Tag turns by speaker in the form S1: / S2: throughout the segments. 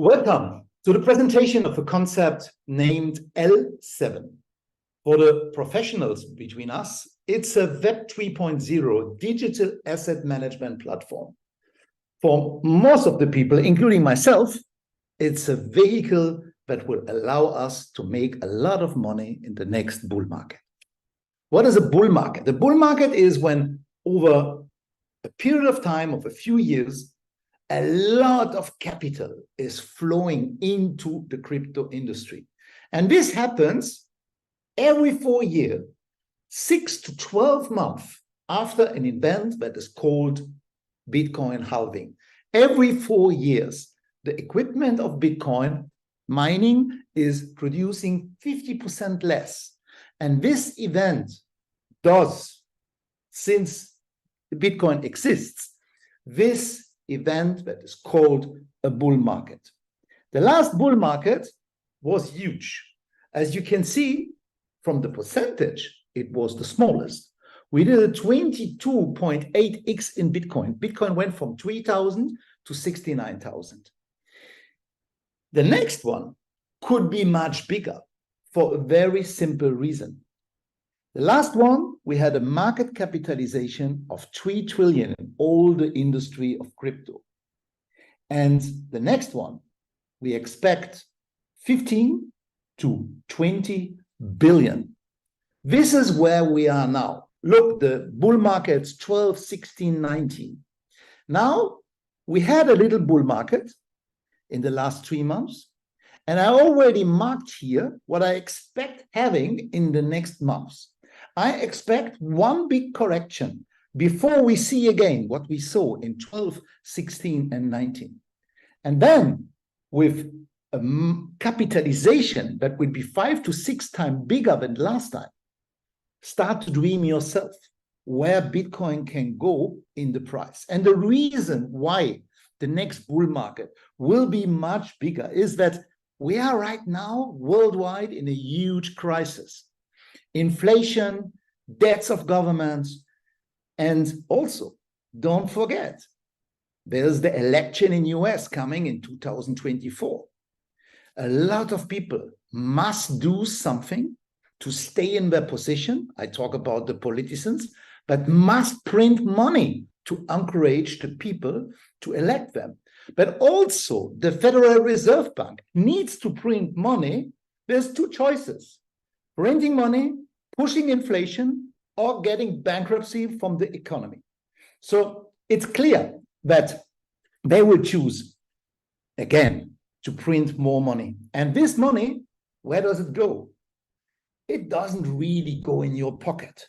S1: Welcome to the presentation of a concept named L7. For the professionals between us, it's a Web 3.0 digital asset management platform. For most of the people, including myself, it's a vehicle that will allow us to make a lot of money in the next bull market. What is a bull market? The bull market is when over a period of time of a few years, a lot of capital is flowing into the crypto industry. And this happens every 4 years, 6 to 12 months after an event that is called Bitcoin halving. Every 4 years, the equipment of Bitcoin mining is producing 50% less. And this event does, since Bitcoin exists, this event that is called a bull market. The last bull market was huge. As you can see from the percentage, it was the smallest. We did a 22.8x in Bitcoin. Bitcoin went from 3,000 to 69,000. The next one could be much bigger for a very simple reason. The last one, we had a market capitalization of 3 trillion in all the industry of crypto. And the next one, we expect 15 to 20 billion. This is where we are now. Look, the bull market's 12, 16, 19. Now, we had a little bull market in the last 3 months. And I already marked here what I expect having in the next months. I expect one big correction before we see again what we saw in 12, 16, and 19. And then with a capitalization that will be 5 to 6 times bigger than last time, start to dream yourself where Bitcoin can go in the price. And the reason why the next bull market will be much bigger is that we are right now worldwide in a huge crisis. Inflation, debts of governments, and also don't forget, there's the election in US coming in 2024. A lot of people must do something to stay in their position. I talk about the politicians, but must print money to encourage the people to elect them. But also the Federal Reserve Bank needs to print money. There's 2 choices: printing money, pushing inflation, or getting bankruptcy from the economy. So it's clear that they will choose, again, to print more money. And this money, where does it go? It doesn't really go in your pocket.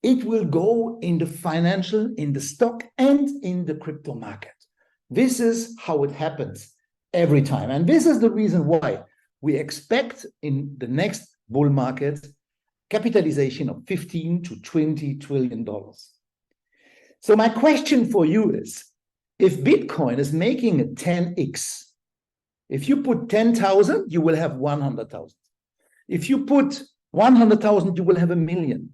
S1: It will go in the financial, in the stock, and in the crypto market. This is how it happens every time. And this is the reason why we expect in the next bull market capitalization of 15 to 20 trillion dollars. So my question for you is, if Bitcoin is making a 10x, if you put 10,000, you will have 100,000. If you put 100,000, you will have 1 million.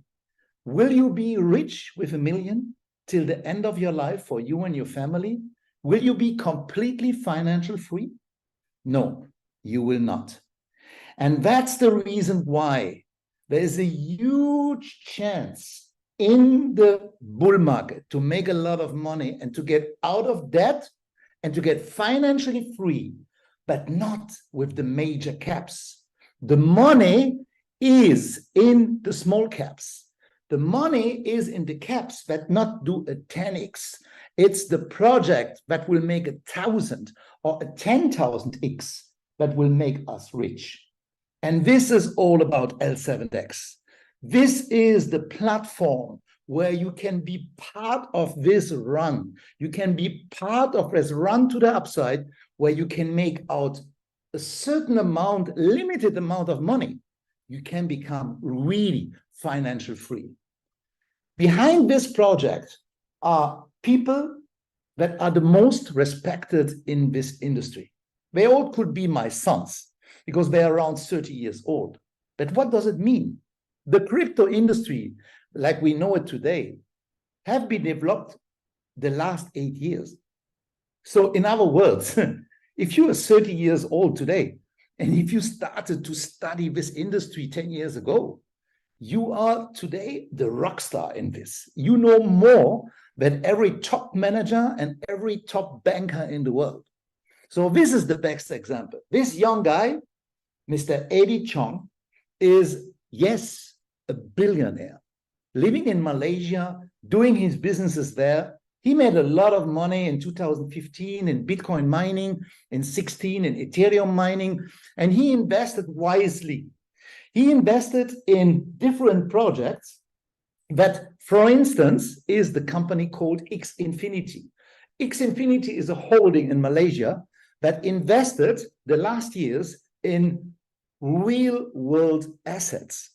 S1: Will you be rich with 1 million till the end of your life for you and your family? Will you be completely financial free? No, you will not. And that's the reason why there is a huge chance in the bull market to make a lot of money and to get out of debt and to get financially free, but not with the major caps. The money is in the small caps. The money is in the caps that not do a 10x. It's the project that will make 1,000 or a 10,000x that will make us rich. And this is all about L7X. This is the platform where you can be part of this run. You can be part of this run to the upside, where you can make out a certain amount, limited amount of money. You can become really financial free. Behind this project are people that are the most respected in this industry. They all could be my sons, because they're around 30 years old. But what does it mean? The crypto industry, like we know it today, have been developed the last 8 years. So in other words, If you are 30 years old today, and if you started to study this industry 10 years ago, you are today the rock star in this. You know more than every top manager and every top banker in the world. So this is the best example. This young guy, Mr. Eddie Chong, is, yes, a billionaire, living in Malaysia, doing his businesses there. He made a lot of money in 2015 in Bitcoin mining, in 16 in Ethereum mining, and he invested wisely. He invested in different projects that, for instance, is the company called X Infinity. X Infinity is a holding in Malaysia that invested the last years in real world assets,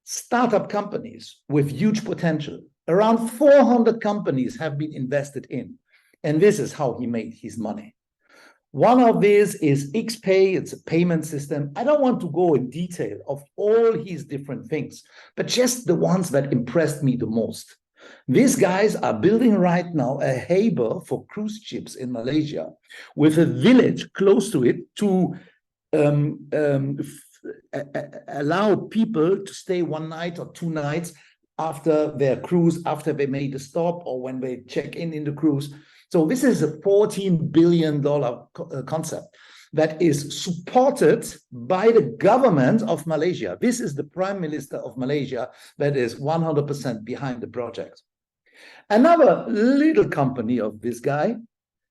S1: startup companies with huge potential. Around 400 companies have been invested in, and this is how he made his money. One of these is XPay. It's a payment system. I don't want to go in detail of all his different things, but just the ones that impressed me the most. These guys are building right now a harbor for cruise ships in Malaysia with a village close to it to allow people to stay one night or 2 nights after their cruise, after they made a stop or when they check in the cruise. So this is a $14 billion concept that is supported by the government of Malaysia. This is the Prime Minister of Malaysia that is 100% behind the project. Another little company of this guy,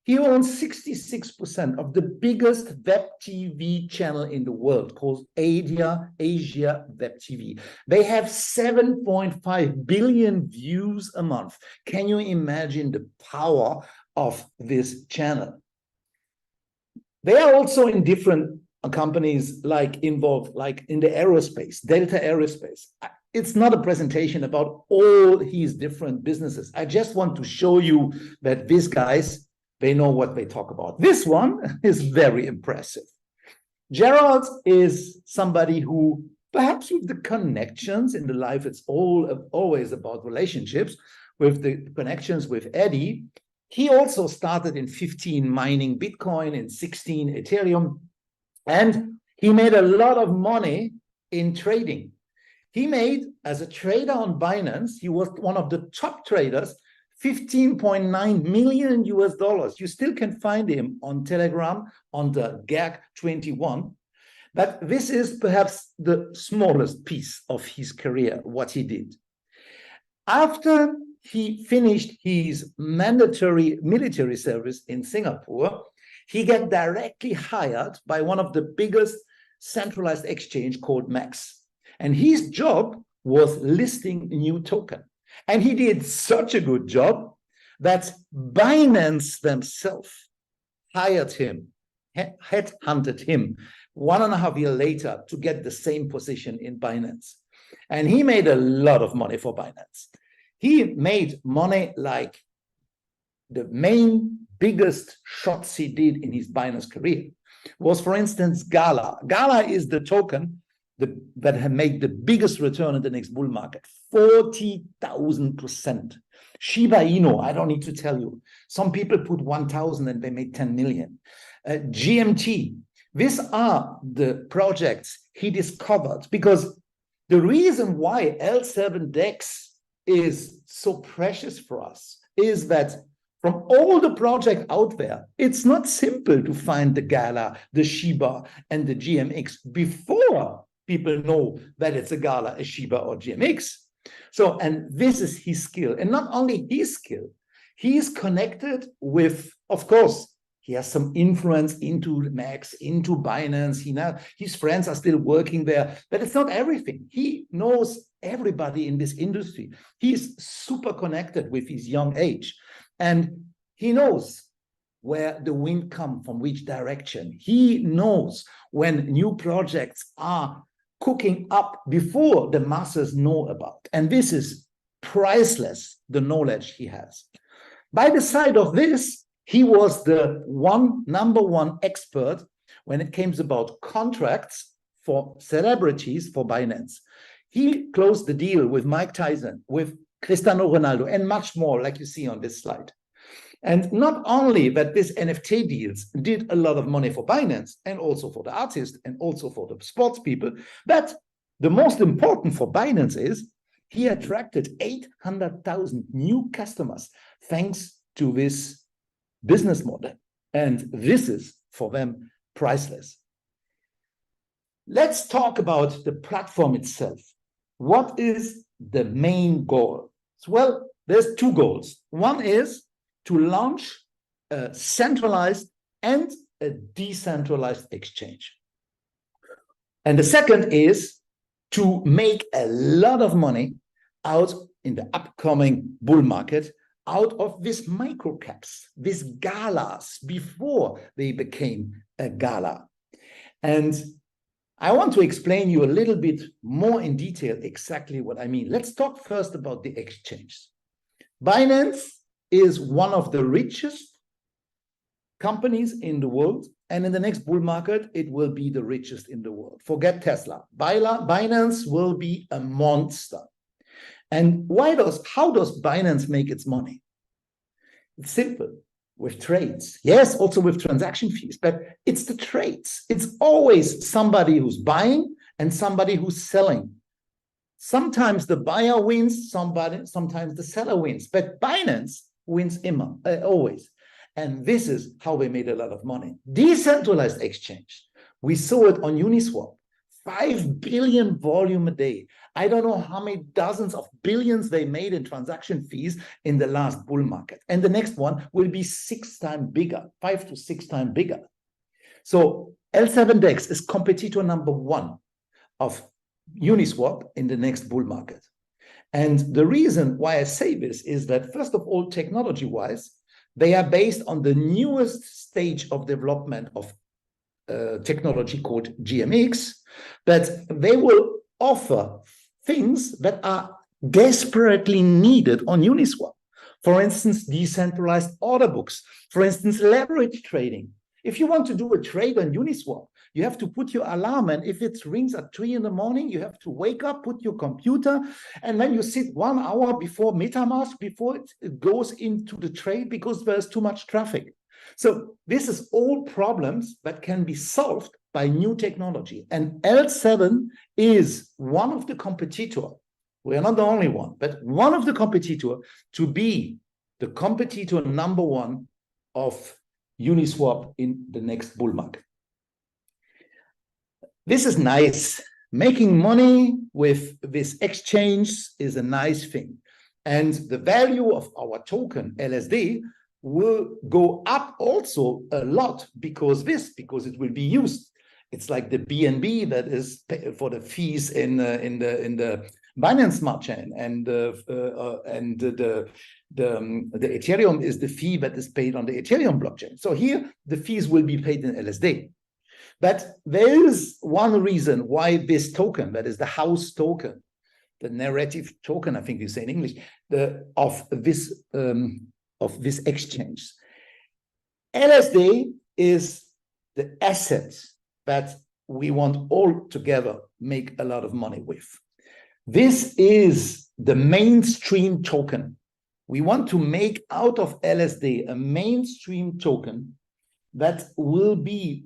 S1: he owns 66% of the biggest web TV channel in the world called Asia Web TV. They have 7.5 billion views a month. Can you imagine the power of this channel? They are also in different companies involved, like in the aerospace, Delta Aerospace. It's not a presentation about all his different businesses. I just want to show you that these guys, they know what they talk about. This one is very impressive. Gerald is somebody who, perhaps with the connections in the life, it's always about relationships, with the connections with Eddie. He also started in 15 mining Bitcoin, in 16 Ethereum, and he made a lot of money in trading. He made, as a trader on Binance, he was one of the top traders, $15.9 million. You still can find him on Telegram on the GAG21. But this is perhaps the smallest piece of his career, what he did. After he finished his mandatory military service in Singapore, he got directly hired by one of the biggest centralized exchange called MEXC. And his job was listing a new token. And he did such a good job that Binance themselves hired him, headhunted him 1.5 years later to get the same position in Binance. And he made a lot of money for Binance. He made money like the main biggest shots he did in his Binance career was, for instance, Gala. Gala is the token that had made the biggest return in the next bull market, 40,000%. Shiba Inu, I don't need to tell you. Some people put 1,000 and they made 10 million. GMT, these are the projects he discovered, because the reason why L7 DEX is so precious for us is that from all the projects out there, it's not simple to find the Gala, the Shiba, and the GMX before people know that it's a Gala, a Shiba, or GMX. So, and this is his skill. And not only his skill, he is connected with, of course, he has some influence into MEXC, into Binance. His friends are still working there, but it's not everything. He knows everybody in this industry. He's super connected with his young age. And he knows where the wind comes from, which direction. He knows when new projects are cooking up before the masses know about. And this is priceless, the knowledge he has. By the side of this, he was the number one expert when it came about contracts for celebrities for Binance. He closed the deal with Mike Tyson, with Cristiano Ronaldo, and much more, like you see on this slide. And not only that this NFT deals did a lot of money for Binance and also for the artists and also for the sports people, but the most important for Binance is he attracted 800,000 new customers thanks to this business model. And this is for them priceless. Let's talk about the platform itself. What is the main goal? Well, there's two goals. One is to launch a centralized and a decentralized exchange. And the second is to make a lot of money out in the upcoming bull market out of these microcaps, these galas before they became a gala. And I want to explain you a little bit more in detail exactly what I mean. Let's talk first about the exchange. Binance is one of the richest companies in the world, and in the next bull market, it will be the richest in the world. Forget Tesla. Binance will be a monster. And how does Binance make its money? It's simple, with trades. Yes, also with transaction fees, but it's the trades. It's always somebody who's buying and somebody who's selling. Sometimes the buyer wins, sometimes the seller wins, but Binance wins always. And this is how they made a lot of money. Decentralized exchange. We saw it on Uniswap. 5 billion volume a day. I don't know how many dozens of billions they made in transaction fees in the last bull market. And the next one will be 6 times bigger, 5 to 6 times bigger. So L7DEX is competitor number 1 of Uniswap in the next bull market. And the reason why I say this is that, first of all, technology-wise, they are based on the newest stage of development of technology called GMX, but they will offer things that are desperately needed on Uniswap. For instance, decentralized order books. For instance, leverage trading. If you want to do a trade on Uniswap, you have to put your alarm, and if it rings at 3 in the morning, you have to wake up, put your computer, and then you sit 1 hour before MetaMask, before it goes into the trade, because there's too much traffic. So this is all problems that can be solved by new technology. And L7 is one of the competitors. We are not the only one, but one of the competitors to be the competitor number 1 of Uniswap in the next bull market. This is nice. Making money with this exchange is a nice thing. And the value of our token, LSD, will go up also a lot because it will be used. It's like the BNB that is for the fees in the Binance Smart Chain, and the Ethereum is the fee that is paid on the Ethereum blockchain. So here the fees will be paid in LSD. But there is one reason why this token, that is the house token, the narrative token, I think you say in English, of this exchange. LSD is the asset that we want all together make a lot of money with. This is the mainstream token. We want to make out of LSD a mainstream token that will be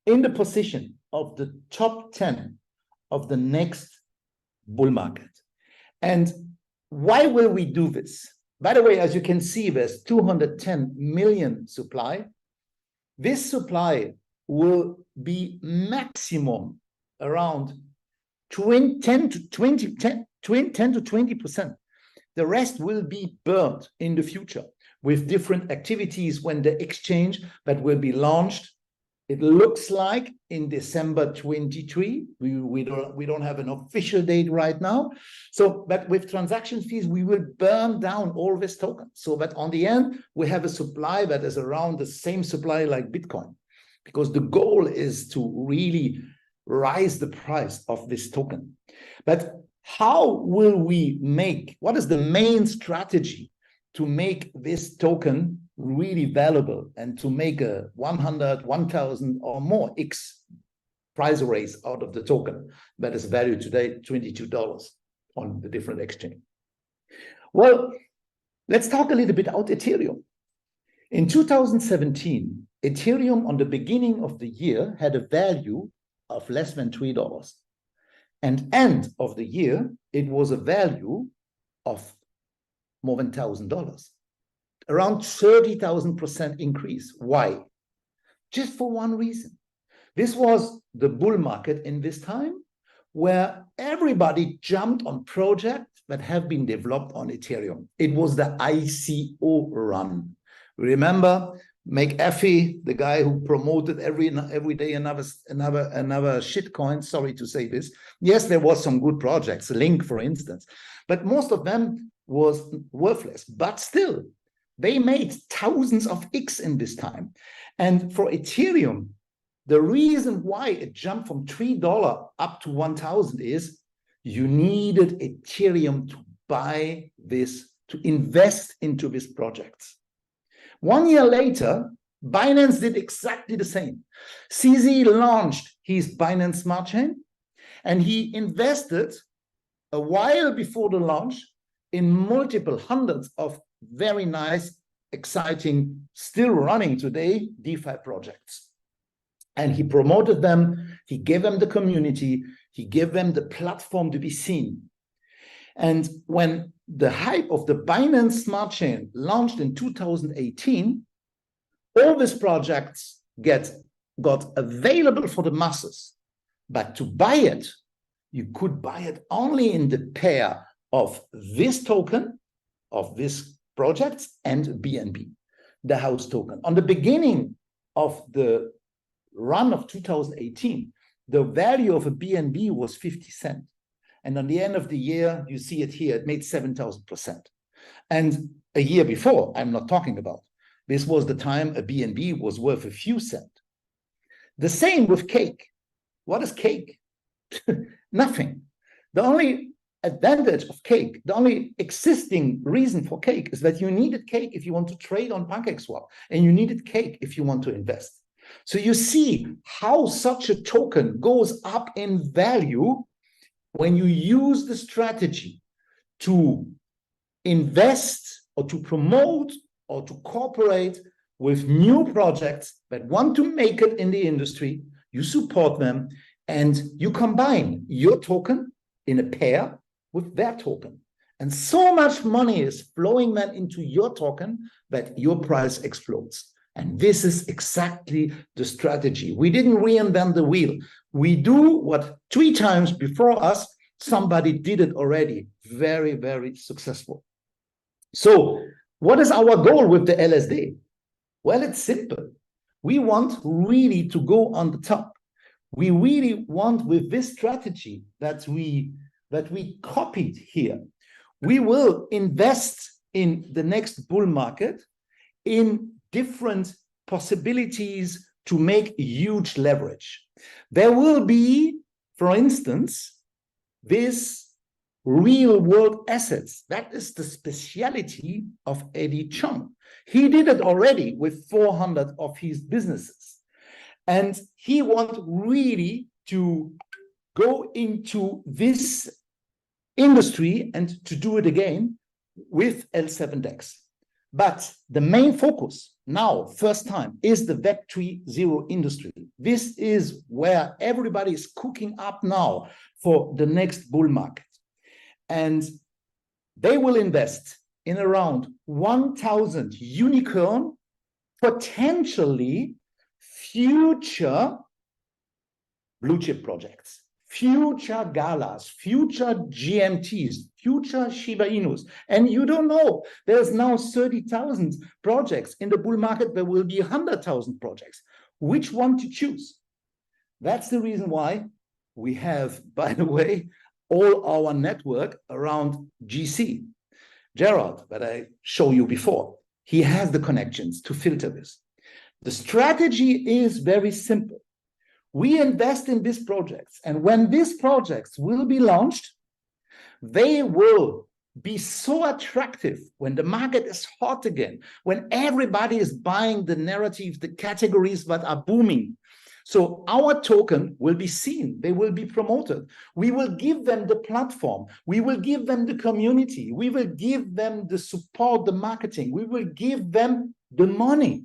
S1: in the position of the top 10 of the next bull market. And why will we do this? By the way, as you can see, there's 210 million supply. This supply will be maximum around 10 to 20%. The rest will be burned in the future with different activities when the exchange that will be launched. It looks like in December 23. We don't have an official date right now. So, but with transaction fees, we will burn down all this token. So that on the end, we have a supply that is around the same supply like Bitcoin, because the goal is to really rise the price of this token. But how will we what is the main strategy to make this token really valuable and to make a 100, 1,000 or more X price raise out of the token that is valued today $22 on the different exchange? Well, let's talk a little bit about Ethereum. In 2017, Ethereum on the beginning of the year had a value of less than $3. And end of the year, it was a value of more than $1,000. Around 30,000% increase. Why? Just for one reason. This was the bull market in this time where everybody jumped on projects that have been developed on Ethereum. It was the ICO run. Remember McAfee, the guy who promoted every day another shitcoin. Sorry to say this. Yes, there was some good projects, Link, for instance, but most of them was worthless. But still, they made thousands of X in this time. And for Ethereum, the reason why it jumped from $3 up to 1,000 is you needed Ethereum to buy this, to invest into these projects. 1 year later, Binance did exactly the same. CZ launched his Binance Smart Chain, and he invested a while before the launch in multiple hundreds of very nice, exciting, still running today DeFi projects. And he promoted them, he gave them the community, he gave them the platform to be seen. And when the hype of the Binance Smart Chain launched in 2018, all these projects got available for the masses. But to buy it, you could buy it only in the pair of this token, of this project, and BNB, the house token. On the beginning of the run of 2018, the value of a BNB was 50 cents. And on the end of the year, you see it here, it made 7,000%. And a year before, I'm not talking about, this was the time a BNB was worth a few cents. The same with Cake. What is Cake? Nothing. The only advantage of Cake, the only existing reason for Cake is that you needed Cake if you want to trade on PancakeSwap, and you needed Cake if you want to invest. So you see how such a token goes up in value when you use the strategy to invest or to promote or to cooperate with new projects that want to make it in the industry. You support them and you combine your token in a pair with their token. And so much money is flowing then into your token that your price explodes. And this is exactly the strategy. We didn't reinvent the wheel. We do what 3 times before us, somebody did it already. Very, very successful. So what is our goal with the LSD? Well, it's simple. We want really to go on the top. We really want, with this strategy that we copied here, we will invest in the next bull market in different possibilities to make huge leverage. There will be, for instance, this real world assets. That is the speciality of Eddie Chung. He did it already with 400 of his businesses. And he wants really to go into this industry and to do it again with L7 DEX. But the main focus now, first time, is the Web 3.0 industry. This is where everybody is cooking up now for the next bull market. And they will invest in around 1,000 unicorn, potentially future blue chip projects, future galas, future GMTs, future Shiba Inus. And you don't know, there's now 30,000 projects. In the bull market, there will be 100,000 projects. Which one to choose? That's the reason why we have, by the way, all our network around GC. Gerald, that I showed you before, he has the connections to filter this. The strategy is very simple. We invest in these projects, and when these projects will be launched, they will be so attractive when the market is hot again, when everybody is buying the narratives, the categories that are booming. So our token will be seen, they will be promoted. We will give them the platform, we will give them the community, we will give them the support, the marketing, we will give them the money.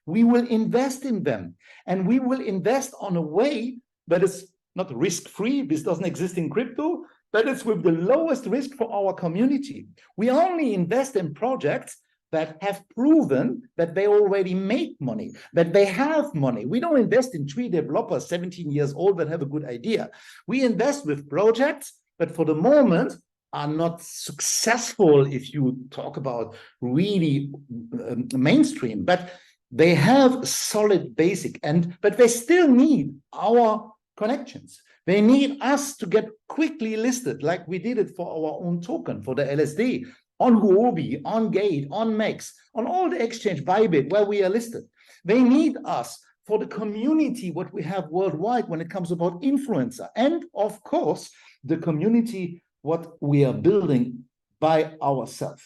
S1: We will invest in them, and we will invest on a way that is not risk-free. This doesn't exist in crypto, but it's with the lowest risk for our community. We only invest in projects that have proven that they already make money, that they have money. We don't invest in 3 developers 17 years old that have a good idea. We invest with projects that for the moment are not successful if you talk about really mainstream, but they have a solid basic, but they still need our connections. They need us to get quickly listed like we did it for our own token, for the LSD, on Huobi, on Gate, on MEX, on all the exchange, Bybit, where we are listed. They need us for the community, what we have worldwide when it comes about influencer. And of course, the community, what we are building by ourselves.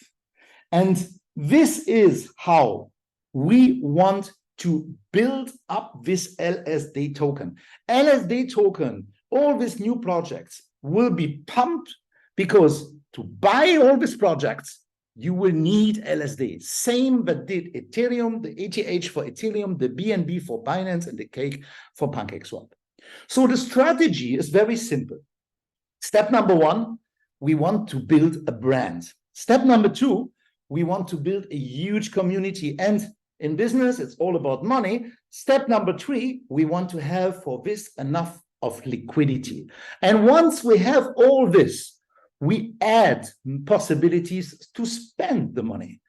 S1: And this is how we want to build up this LSD token. LSD token, all these new projects will be pumped, because to buy all these projects, you will need LSD. Same that did Ethereum, the ETH for Ethereum, the BNB for Binance, and the Cake for PancakeSwap. So the strategy is very simple. Step number 1, we want to build a brand. Step number 2, we want to build a huge community. And in business, it's all about money. Step number 3, we want to have for this enough of liquidity. And once we have all this, we add possibilities to spend the money,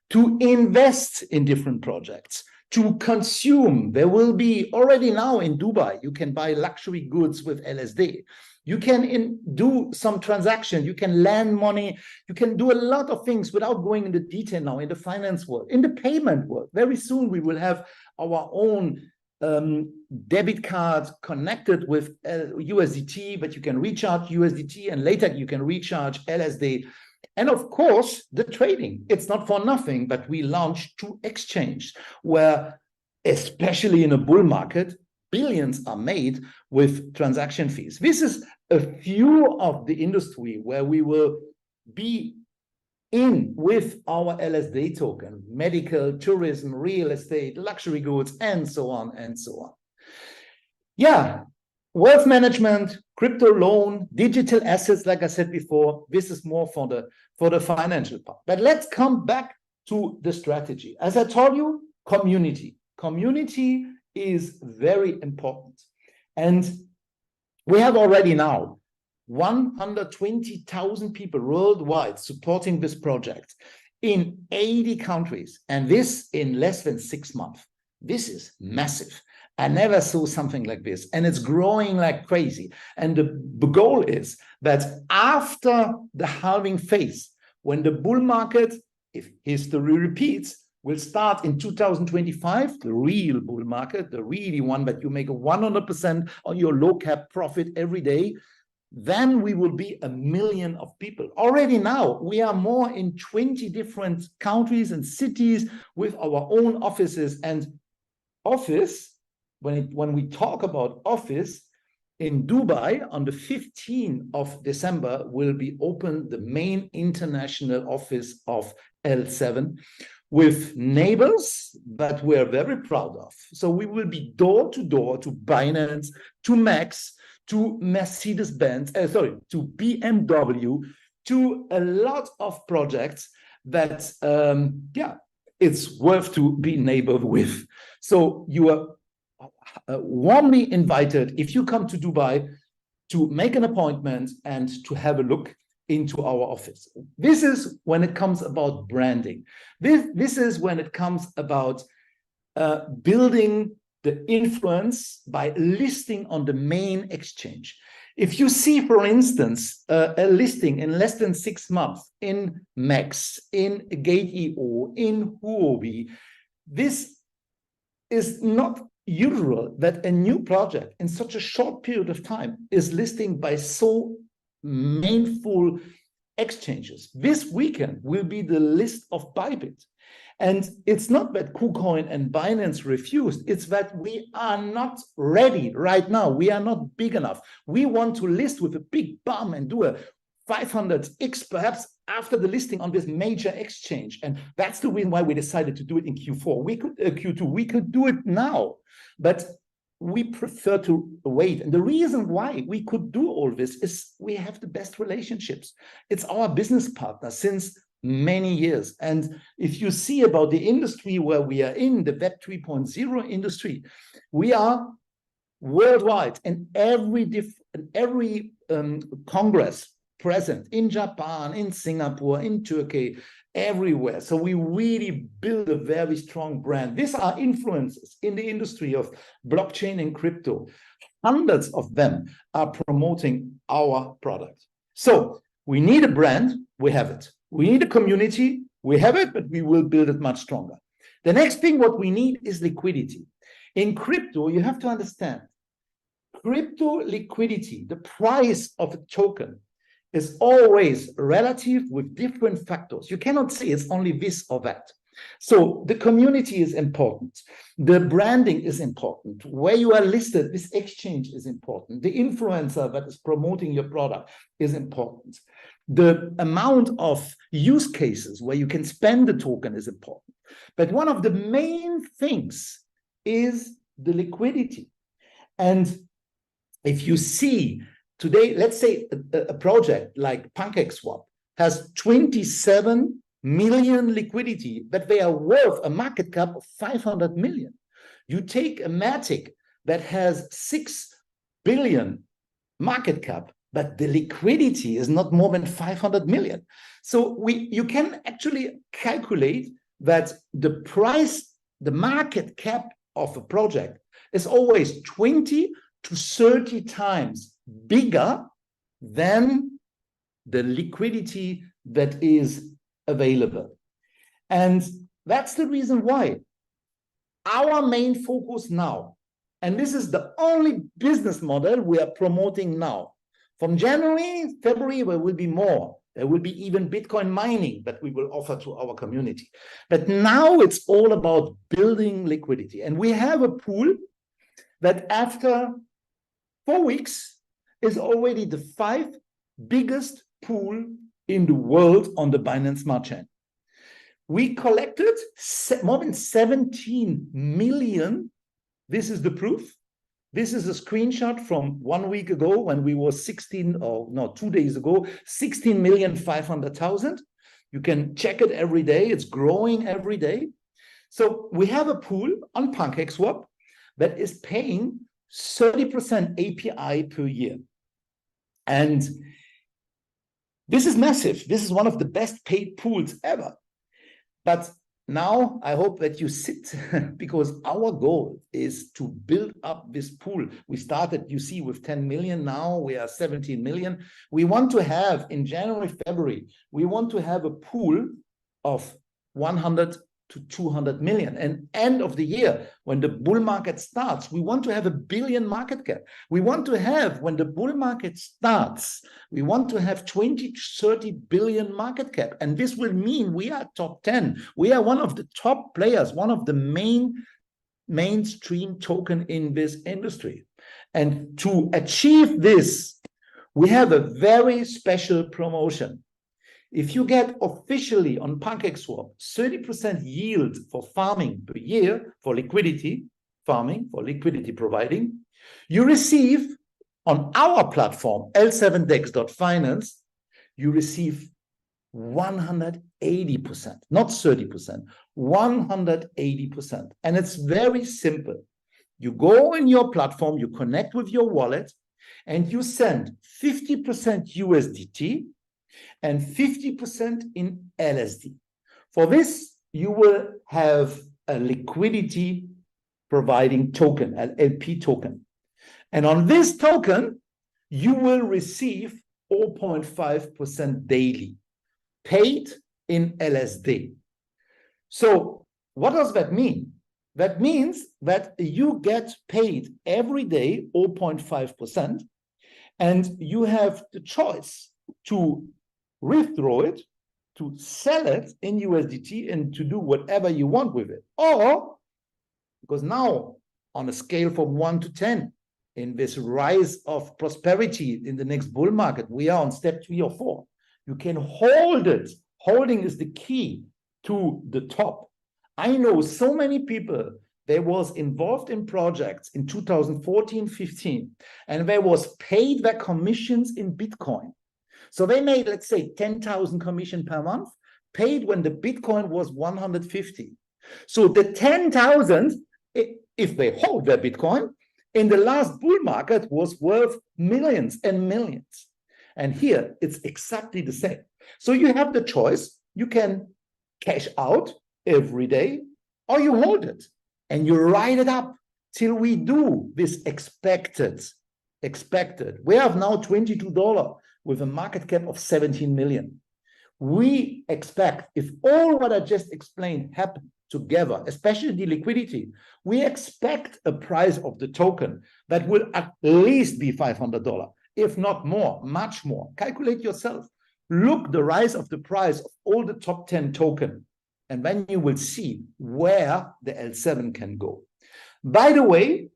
S1: to invest in different projects, to consume. There will be already now in Dubai, you can buy luxury goods with LSD. You can do some transaction, you can lend money, you can do a lot of things without going into detail now in the finance world, in the payment world. Very soon we will have our own debit card connected with USDT, but you can recharge USDT and later you can recharge LSD. And of course, the trading, it's not for nothing, but we launched 2 exchanges where, especially in a bull market, billions are made with transaction fees. This is a few of the industry where we will be in with our LSD token: medical, tourism, real estate, luxury goods, and so on and so on. Yeah, wealth management, crypto loan, digital assets, like I said before, this is more for the financial part. But let's come back to the strategy. As I told you, community. Community is very important. And we have already now 120,000 people worldwide supporting this project in 80 countries, and this in less than 6 months. This is massive. I never saw something like this, and it's growing like crazy. And the goal is that after the halving phase, when the bull market, if history repeats, will start in 2025, the real bull market, the really one that you make 100% on your low cap profit every day, then we will be 1 million of people. Already now, we are more in 20 different countries and cities with our own offices. And office, when we talk about office, in Dubai on the 15th of December will be open the main international office of L7 with neighbors that we're very proud of. So we will be door to door to Binance, to MEX, to Mercedes-Benz, to BMW, to a lot of projects that, it's worth to be neighbored with. So you are warmly invited, if you come to Dubai, to make an appointment and to have a look into our office. This is when it comes about branding. This is when it comes about building the influence by listing on the main exchange. If you see, for instance, a listing in less than 6 months in MEX, in Gate.io, in Huobi, this is not usual that a new project in such a short period of time is listing by so mainful exchanges. This weekend will be the list of Bybit. And it's not that KuCoin and Binance refused, it's that we are not ready right now. We are not big enough. We want to list with a big bum and do a 500x, perhaps after the listing on this major exchange. And that's the reason why we decided to do it in Q4. We could Q2, we could do it now, but we prefer to wait. And the reason why we could do all this is we have the best relationships. It's our business partner since many years. And if you see about the industry where we are in, the Web 3.0 industry, we are worldwide, and every congress present in Japan, in Singapore, in Turkey, everywhere. So we really build a very strong brand. These are influencers in the industry of blockchain and crypto. Hundreds of them are promoting our product. So we need a brand, we have it. We need a community, we have it, but we will build it much stronger. The next thing what we need is liquidity. In crypto, you have to understand, crypto liquidity, the price of a token, is always relative with different factors. You cannot say it's only this or that. So the community is important. The branding is important. Where you are listed, this exchange is important. The influencer that is promoting your product is important. The amount of use cases where you can spend the token is important. But one of the main things is the liquidity. And if you see today, let's say a project like PancakeSwap has 27 million liquidity, but they are worth a market cap of 500 million. You take a Matic that has 6 billion market cap, but the liquidity is not more than 500 million. So you can actually calculate that the price, the market cap of a project is always 20 to 30 times bigger than the liquidity that is available. And that's the reason why our main focus now, and this is the only business model we are promoting now. From January, February, there will be more. There will be even Bitcoin mining that we will offer to our community. But now it's all about building liquidity. And we have a pool that after 4 weeks is already the 5th biggest pool in the world on the Binance Smart Chain. We collected more than 17 million. This is the proof. This is a screenshot from 1 week ago when we were 2 days ago, 16,500,000. You can check it every day. It's growing every day. So we have a pool on PancakeSwap that is paying 30% API per year. And this is massive. This is one of the best paid pools ever. But now I hope that you sit because our goal is to build up this pool. We started, you see, with 10 million. Now we are 17 million. We want to have in January, February, we want to have a pool of 100 to 200 million. And end of the year, when the bull market starts, we want to have 1 billion market cap. We want to have, when the bull market starts, we want to have 20 to 30 billion market cap. And this will mean we are top 10. We are one of the top players, one of the mainstream token in this industry. And to achieve this, we have a very special promotion. If you get officially on PancakeSwap 30% yield for farming per year for liquidity, farming for liquidity providing, you receive on our platform, L7dex.finance, you receive 180%, not 30%, 180%. And it's very simple. You go in your platform, you connect with your wallet, and you send 50% USDT and 50% in LSD. For this, you will have a liquidity providing token, an LP token. And on this token, you will receive 0.5% daily, paid in LSD. So what does that mean? That means that you get paid every day 0.5%, and you have the choice to withdraw it, to sell it in USDT, and to do whatever you want with it. Or, because now on a scale from 1 to 10, in this rise of prosperity in the next bull market, we are on step 3 or 4. You can hold it. Holding is the key to the top. I know so many people, they was involved in projects in 2014, 15, and they was paid their commissions in Bitcoin. So they made, let's say, 10,000 commission per month, paid when the Bitcoin was 150. So the 10,000, if they hold their Bitcoin, in the last bull market was worth millions and millions. And here it's exactly the same. So you have the choice. You can cash out every day, or you hold it and you ride it up till we do this expected. We have now $22 with a market cap of 17 million. We expect, if all what I just explained happen together, especially the liquidity, we expect a price of the token that will at least be $500, if not more, much more. Calculate yourself. Look the rise of the price of all the top 10 token, and then you will see where the L7 can go. By the way,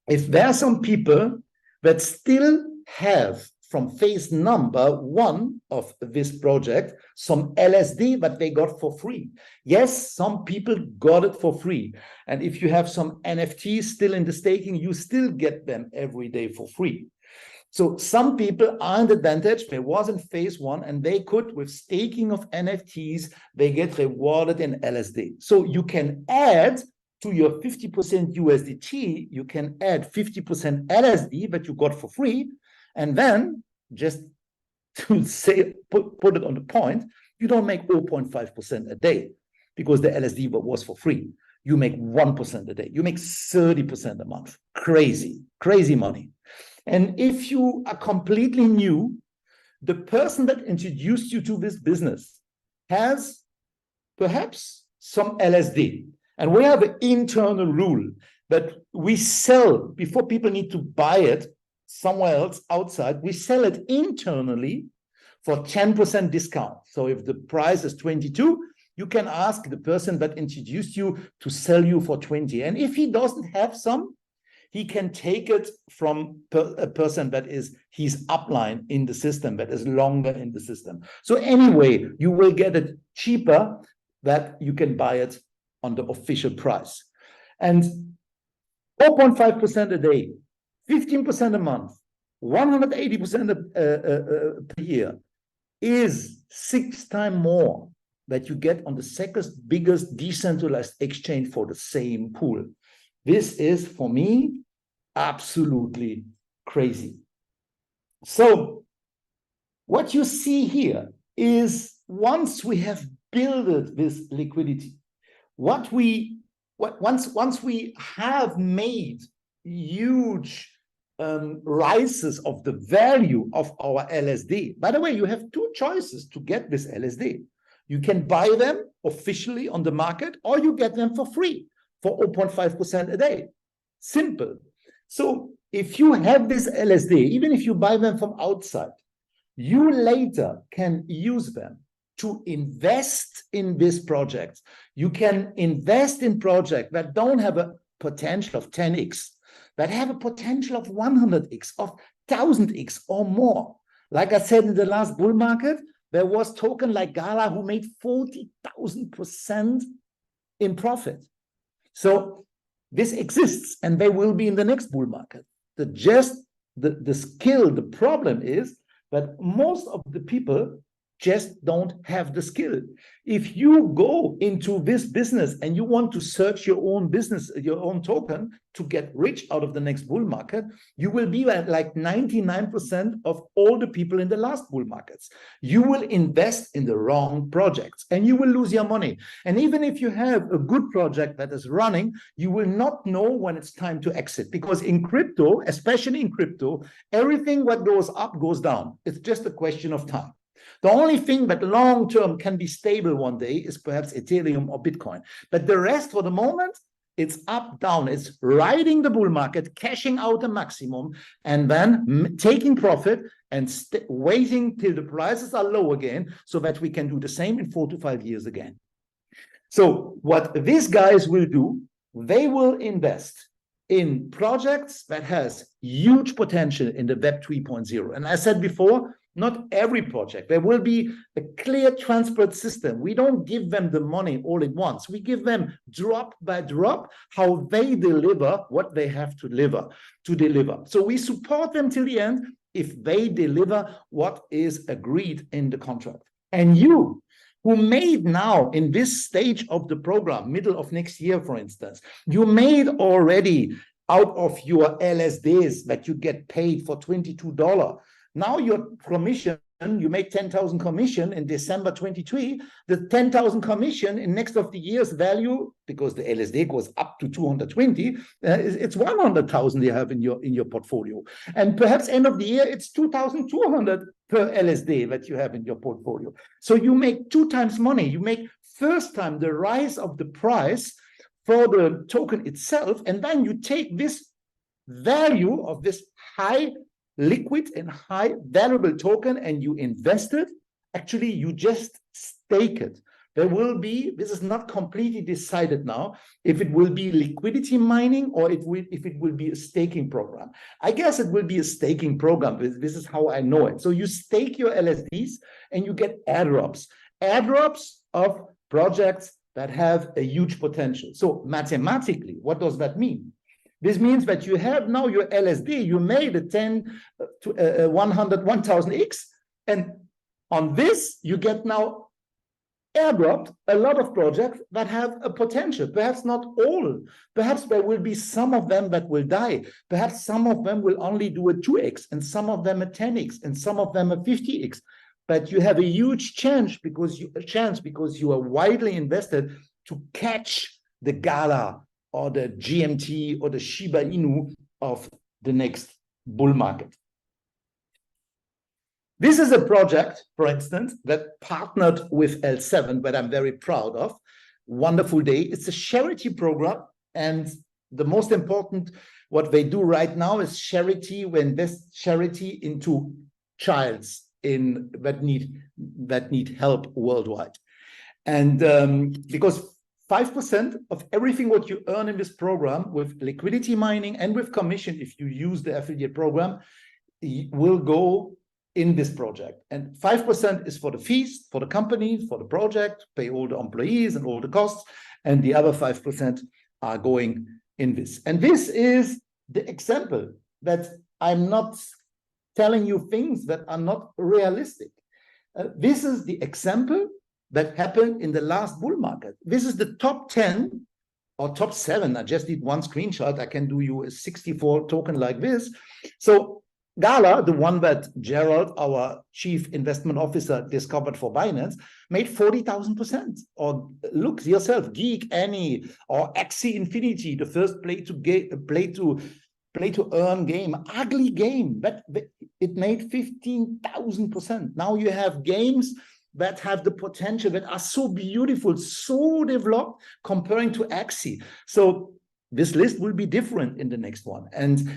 S1: if there are some people that still have from phase number 1 of this project some LSD that they got for free. Yes, some people got it for free. And if you have some NFTs still in the staking, you still get them every day for free. So some people are in the advantage. They was in phase 1 and they could, with staking of NFTs, they get rewarded in LSD. So you can add to your 50% USDT, you can add 50% LSD that you got for free. And then just to say, put it on the point, you don't make 0.5% a day because the LSD was for free. You make 1% a day. You make 30% a month. Crazy, crazy money. And if you are completely new, the person that introduced you to this business has perhaps some LSD. And we have an internal rule that we sell, before people need to buy it somewhere else outside, we sell it internally for 10% discount. So if the price is 22, you can ask the person that introduced you to sell you for 20. And if he doesn't have some, he can take it from a person that is his upline in the system, that is longer in the system. So anyway, you will get it cheaper that you can buy it on the official price. And 4.5% a day, 15% a month, 180% per year is 6 times more that you get on the second biggest decentralized exchange for the same pool. This is, for me, absolutely crazy. So what you see here is, once we have built this liquidity, once we have made huge rises of the value of our LSD. By the way, you have 2 choices to get this LSD. You can buy them officially on the market, or you get them for free for 0.5% a day. Simple. So if you have this LSD, even if you buy them from outside, you later can use them to invest in this project. You can invest in projects that don't have a potential of 10x, that have a potential of 100x, of 1000x or more. Like I said, in the last bull market, there was token like Gala who made 40,000% in profit. So this exists, and they will be in the next bull market. The skill, the problem is that most of the people just don't have the skill. If you go into this business and you want to search your own business, your own token to get rich out of the next bull market, you will be like 99% of all the people in the last bull markets. You will invest in the wrong projects and you will lose your money. And even if you have a good project that is running, you will not know when it's time to exit, because in crypto, especially in crypto, everything what goes up goes down. It's just a question of time. The only thing that long-term can be stable one day is perhaps Ethereum or Bitcoin. But the rest, for the moment, it's up, down. It's riding the bull market, cashing out the maximum, and then taking profit and waiting till the prices are low again so that we can do the same in 4 to 5 years again. So what these guys will do, they will invest in projects that has huge potential in the Web 3.0. And I said before, not every project. There will be a clear, transparent system. We don't give them the money all at once. We give them drop by drop how they deliver what they have to deliver. So we support them till the end if they deliver what is agreed in the contract. And you, who made now in this stage of the program, middle of next year, for instance, you made already out of your LSDs that you get paid for $22. Now your commission, you made 10,000 commission in December 23, the 10,000 commission in next of the year's value, because the LSD goes up to 220, it's 100,000 you have in your portfolio. And perhaps end of the year, it's 2,200 per LSD that you have in your portfolio. So you make 2 times money. You make first time the rise of the price for the token itself, and then you take this value of this high liquid and high valuable token and you invest it. Actually, you just stake it. There will be, this is not completely decided now, if it will be liquidity mining or if it will be a staking program. I guess it will be a staking program. This is how I know it. So you stake your LSDs and you get airdrops of projects that have a huge potential. So mathematically, what does that mean? This means that you have now your LSD, you made a 10 to 1000x, and on this, you get now airdropped a lot of projects that have a potential, perhaps not all. Perhaps there will be some of them that will die. Perhaps some of them will only do a 2x, and some of them a 10x, and some of them a 50x. But you have a huge chance because you are widely invested to catch the Gala or the GMT or the Shiba Inu of the next bull market. This is a project, for instance, that partnered with L7, that I'm very proud of. Wonderful Day. It's a charity program, and the most important, what they do right now is charity. We invest charity into childs that need help worldwide. And because 5% of everything what you earn in this program with liquidity mining and with commission, if you use the affiliate program, will go in this project. And 5% is for the fees, for the company, for the project, pay all the employees and all the costs, and the other 5% are going in this. And this is the example that I'm not telling you things that are not realistic. This is the example that happened in the last bull market. This is the top 10 or top 7. I just did one screenshot. I can do you a 64 token like this. So Gala, the one that Gerald, our chief investment officer, discovered for Binance, made 40,000%. Or look yourself, Geek, Annie, or Axie Infinity, the first play to earn game, ugly game, but it made 15,000%. Now you have games that have the potential, that are so beautiful, so developed comparing to Axie. So this list will be different in the next one. And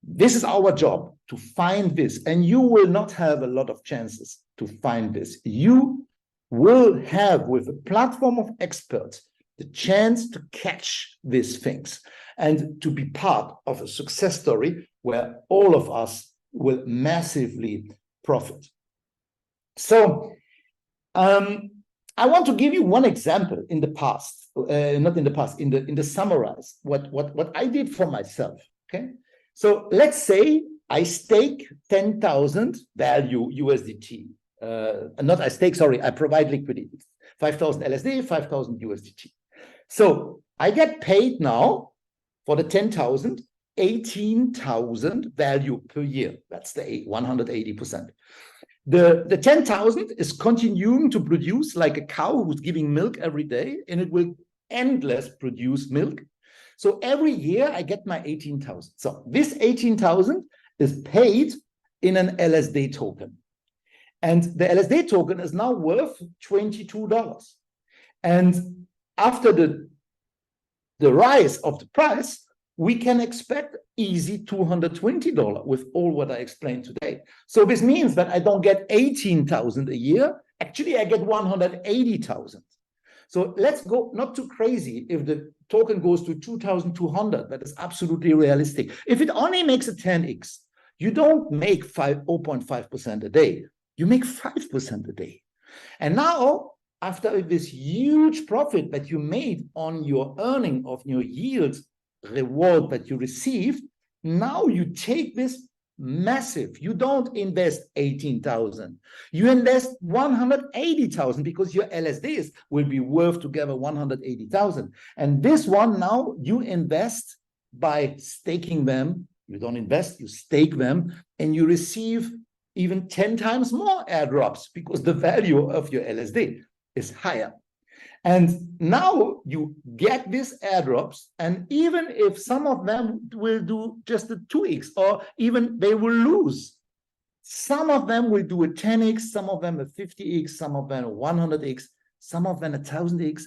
S1: this is our job, to find this. And you will not have a lot of chances to find this. You will have, with a platform of experts, the chance to catch these things and to be part of a success story where all of us will massively profit. So I want to give you one example in the past, not in the past, in the summarize what I did for myself. Okay, so let's say I stake 10,000 value USDT. Not I stake, sorry, I provide liquidity. 5,000 LSD, 5,000 USDT. So I get paid now for the 10,000, 18,000 value per year. That's the 180%. The 10,000 is continuing to produce like a cow who's giving milk every day, and it will endless produce milk. So every year I get my 18,000. So this 18,000 is paid in an LSD token. And the LSD token is now worth $22. And after the rise of the price, we can expect easy $220 with all what I explained today. So this means that I don't get 18,000 a year. Actually, I get 180,000. So let's go not too crazy. If the token goes to 2,200, that is absolutely realistic. If it only makes a 10x, You don't make 0.5% a day. You make 5% a day. And now, after this huge profit that you made on your earning of your yield reward that you received, now you take this massive. You don't invest 18,000. You invest 180,000 because your LSDs will be worth together 180,000. And this one now you invest by staking them. You don't invest, you stake them, and you receive even 10 times more airdrops because the value of your LSD is higher. And now you get these airdrops, and even if some of them will do just a 2x, or even they will lose, some of them will do a 10x, some of them a 50x, some of them a 100x, some of them a 1000x,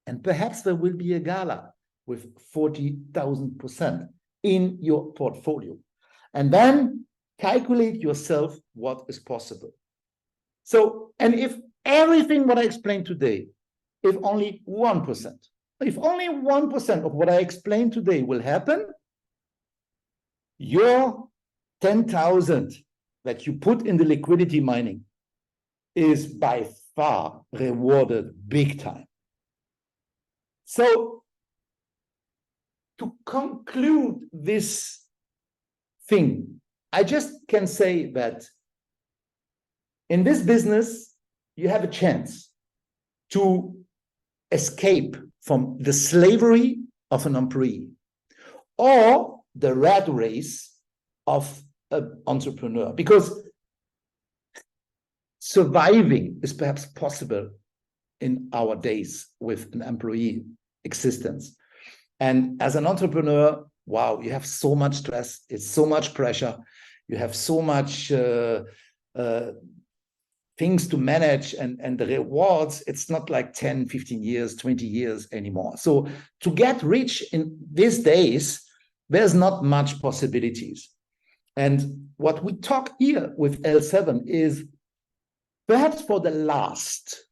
S1: and perhaps there will be a gala with 40,000% in your portfolio. And then calculate yourself what is possible. So, and if everything what I explained today, if only 1%, if only 1% of what I explained today will happen, your 10,000 that you put in the liquidity mining is by far rewarded big time. So to conclude this thing, I just can say that in this business, you have a chance to escape from the slavery of an employee or the rat race of an entrepreneur, because surviving is perhaps possible in our days with an employee existence. And as an entrepreneur, wow, you have so much stress, it's so much pressure, you have so much things to manage, and the rewards, it's not like 10, 15 years, 20 years anymore. So to get rich in these days, there's not much possibilities. And what we talk here with L7 is perhaps for the last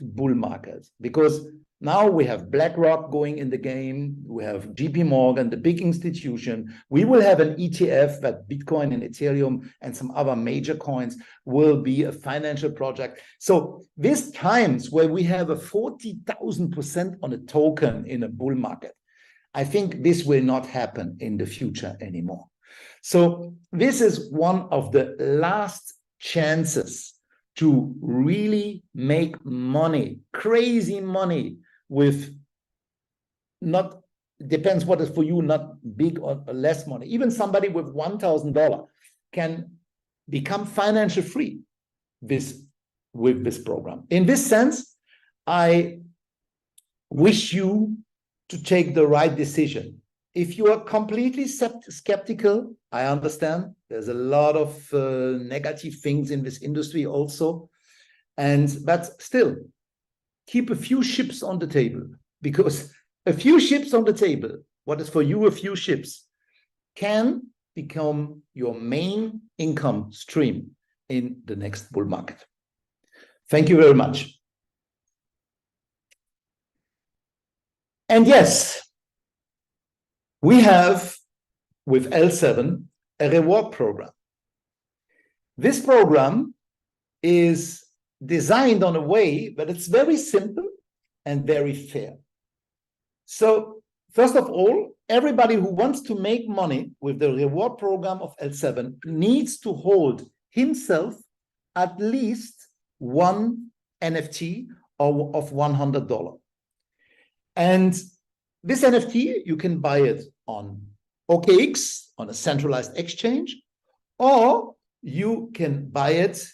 S1: bull market, because now we have BlackRock going in the game, we have JP Morgan, the big institution. We will have an ETF that Bitcoin and Ethereum and some other major coins will be a financial project. So these times where we have a 40,000% on a token in a bull market, I think this will not happen in the future anymore. So this is one of the last chances to really make money, crazy money, with not, depends what is for you, not big or less money. Even somebody with $1,000 can become financial free with this program. In this sense, I wish you to take the right decision. If you are completely skeptical, I understand. There's a lot of negative things in this industry also. But still, keep a few chips on the table, because a few chips on the table, what is for you a few chips, can become your main income stream in the next bull market. Thank you very much. And yes, we have with L7 a reward program. This program is designed on a way that it's very simple and very fair. So first of all, everybody who wants to make money with the reward program of L7 needs to hold himself at least one NFT of $100. And this NFT, you can buy it on OKX, on a centralized exchange, or you can buy it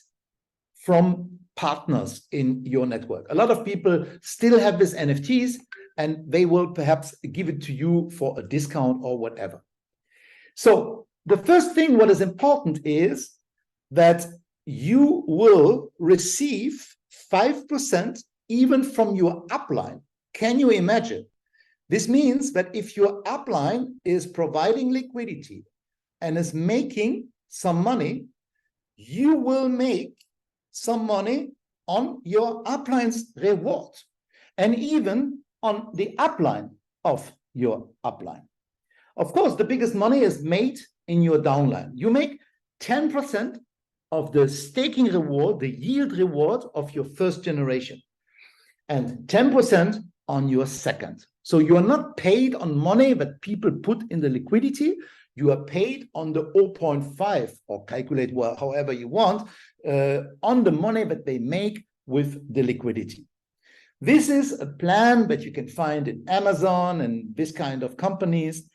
S1: from partners in your network. A lot of people still have these NFTs, and they will perhaps give it to you for a discount or whatever. So the first thing what is important is that you will receive 5% even from your upline. Can you imagine? This means that if your upline is providing liquidity and is making some money, you will make some money on your upline's reward, and even on the upline of your upline. Of course, the biggest money is made in your downline. You make 10% of the staking reward, the yield reward of your first generation, and 10% on your second. So you are not paid on money that people put in the liquidity. You are paid on the 0.5, or calculate however you want, on the money that they make with the liquidity. This is a plan that you can find in Amazon and this kind of companies,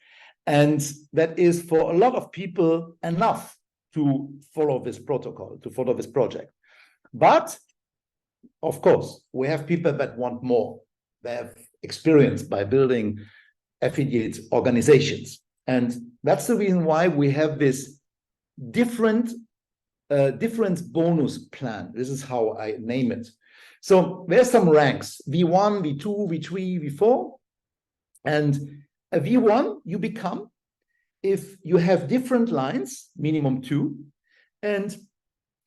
S1: and that is for a lot of people enough to follow this protocol, to follow this project. But of course, we have people that want more. They have experience by building affiliate organizations. And that's the reason why we have this difference bonus plan. This is how I name it. So there's some ranks, V1, V2, V3, V4. And a V1 you become if you have different lines, minimum 2, and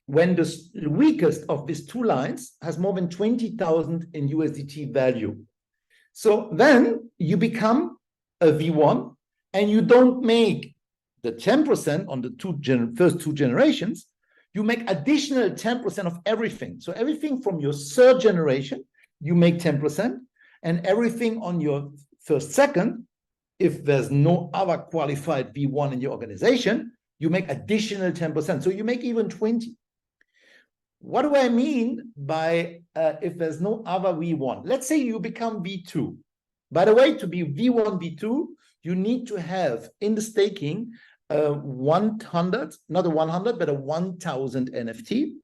S1: when the weakest of these 2 lines has more than 20,000 in USDT value. So then you become a V1, and you don't make the 10% on the first 2 generations. You make additional 10% of everything. So everything from your 3rd generation, you make 10%, and everything on your first, second, if there's no other qualified V1 in your organization, you make additional 10%. So you make even 20. What do I mean by if there's no other V1? Let's say you become V2. By the way, to be V1, V2, you need to have in the staking 100, not a 100, but a 1,000 NFT.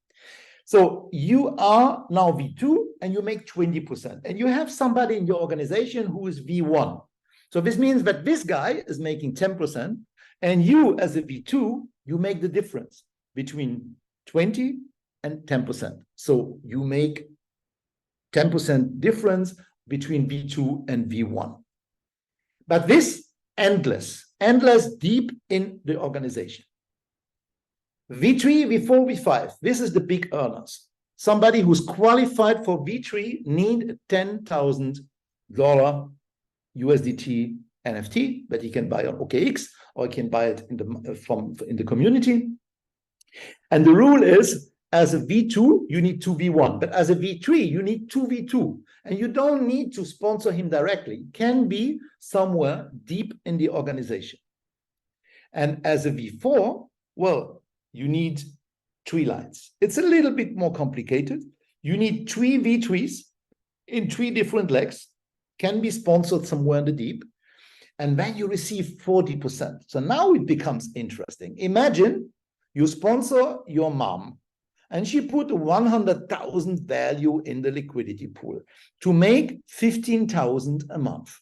S1: So you are now V2 and you make 20%. And you have somebody in your organization who is V1. So this means that this guy is making 10%, and you as a V2, you make the difference between 20 and 10%. So you make 10% difference between V2 and V1. But this endless deep in the organization. V3, V4, V5, this is the big earners. Somebody who's qualified for V3 need $10,000 USDT NFT that he can buy on OKX, or he can buy it in the community. And the rule is, as a V2, you need 2 V1, but as a V3, you need 2 V2. And you don't need to sponsor him directly. It can be somewhere deep in the organization. And as a V4, well, you need 3 lines. It's a little bit more complicated. You need 3 V3s in 3 different legs, can be sponsored somewhere in the deep, and then you receive 40%. So now it becomes interesting. Imagine you sponsor your mom, and she put 100,000 value in the liquidity pool to make 15,000 a month.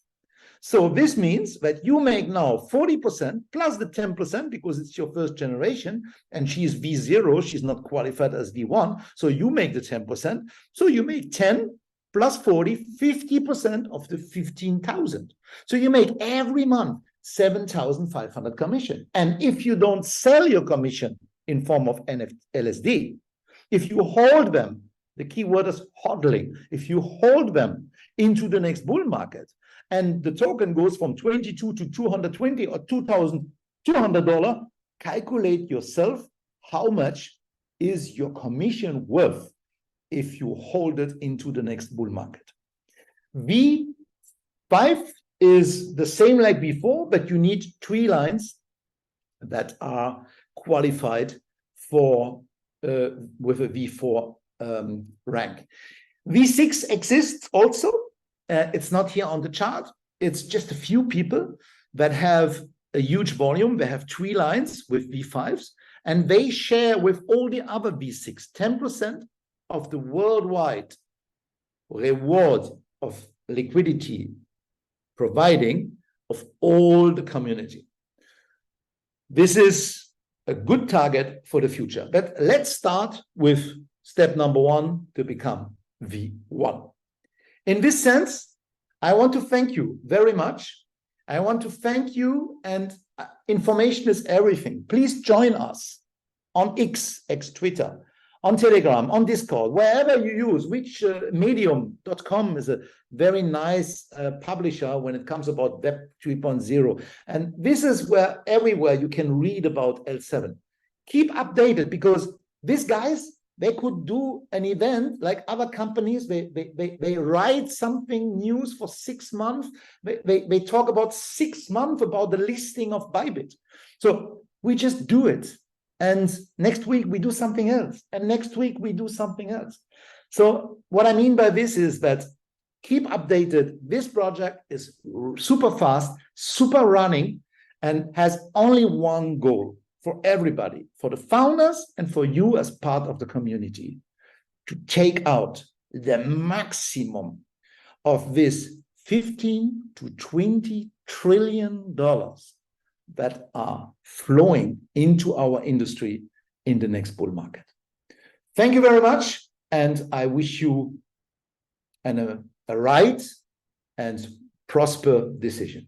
S1: So this means that you make now 40% plus the 10% because it's your first generation, and she's V0, she's not qualified as V1, so you make the 10%. So you make 10 plus 40, 50% of the 15,000. So you make every month 7,500 commission. And if you don't sell your commission in form of LSD, if you hold them, the key word is hodling, if you hold them into the next bull market, and the token goes from 22 to 220 or $2,200, calculate yourself how much is your commission worth if you hold it into the next bull market. V5 is the same like before, but you need 3 lines that are qualified for with a V4 rank. V6 exists also. It's not here on the chart. It's just a few people that have a huge volume. They have 3 lines with V5s, and they share with all the other V6 10% of the worldwide reward of liquidity providing of all the community. This is a good target for the future. But let's start with step number 1 to become V1. In this sense, I want to thank you very much. I want to thank you, and information is everything. Please join us on X Twitter, on Telegram, on Discord, wherever you use, which medium.com is a very nice publisher when it comes about Web 3.0. And this is where everywhere you can read about L7. Keep updated, because these guys, they could do an event like other companies. They write something news for 6 months. They talk about 6 months about the listing of Bybit. So we just do it. And next week we do something else. And next week we do something else. So what I mean by this is that keep updated. This project is super fast, super running, and has only one goal for everybody, for the founders and for you as part of the community, to take out the maximum of this 15 to 20 trillion dollars that are flowing into our industry in the next bull market. Thank you very much, and I wish you a right and prosper decision.